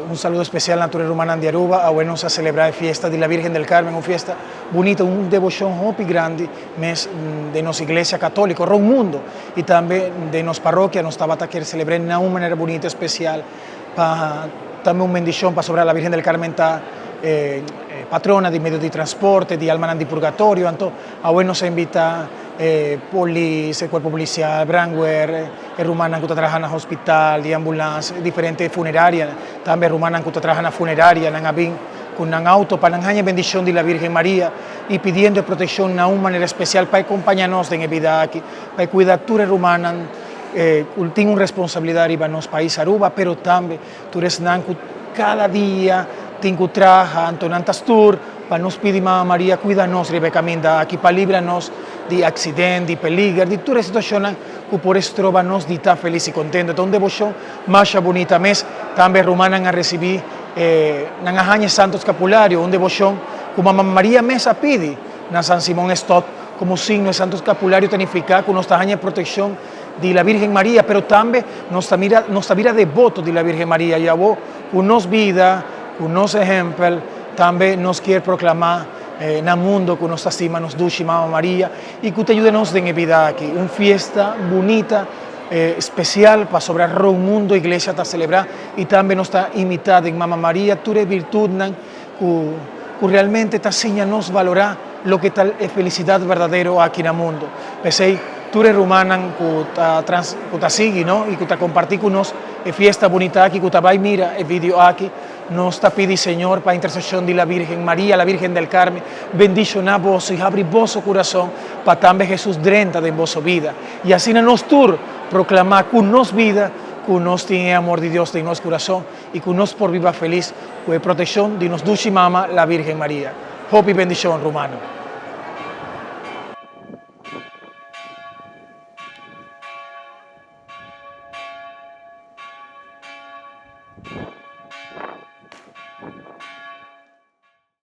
un saludo especial a Natura Rumana de Aruba, a buenos a celebrar la fiesta de la Virgen del Carmen, una fiesta bonita, un devoción muy grande de nuestra iglesia católica, el mundo, y también de nuestra parroquia, nos estaba que celebrar de una manera bonita, especial, también una bendición para sobre la Virgen del Carmen, patrona de medios de transporte, de alma de purgatorio, entonces a buenos se invita polis, el cuerpo policial, Brandwehr, rumana que trabaja en el hospital, de ambulancia, diferentes funerarias, también rumana que trabaja en la funeraria, en Abin, con un auto para la bendición de la Virgen María y pidiendo protección de una manera especial para acompañarnos en la vida aquí, para cuidar a la rumana, tiene una responsabilidad en nuestro país Aruba, pero también tú eres cada día tengo trabaja, Antonantas Tour, para nos pedir Mamá María, cuídanos, Rebeca Minda, aquí para librarnos de accidentes, de peligros, de todas las situaciones que por eso trobarnos de estar feliz y contento. Entonces, devoción más bonita, mes también romana a recibir, en Ajañe Santo Escapulario, un devoción que Mamá María Mesa pide, en San Simón Stott, como signo de Santo Escapulario, significa que nuestra año de protección de la Virgen María, pero también nuestra vida devoto de la Virgen María, y a vos, con nos vida, con nos ejemplo, también nos quiere proclamar en el mundo, con nuestra estima, nos duce Mamá María, y que te ayúdenos en la vida aquí, una fiesta bonita, especial para sobre el mundo, iglesia está celebrar, y también nos está imitada en Mamá María, tu virtud, que realmente está nos valorar lo que tal es felicidad verdadero aquí en el mundo. Pensé, tú eres rumana que te sigue, ¿no? Y que te compartí con nos fiesta bonita aquí, que te va y mira el video aquí, nos te pide Señor para intercesión de la Virgen María, la Virgen del Carmen, bendición a vos y abre vos corazón para también Jesús drenta de vos vida. Y así nos tour proclamar con nos vida, que nos tiene amor de Dios en nuestro corazón y que nos por viva feliz, con protección de nos dulce mama, la Virgen María. Hope y bendición, rumano.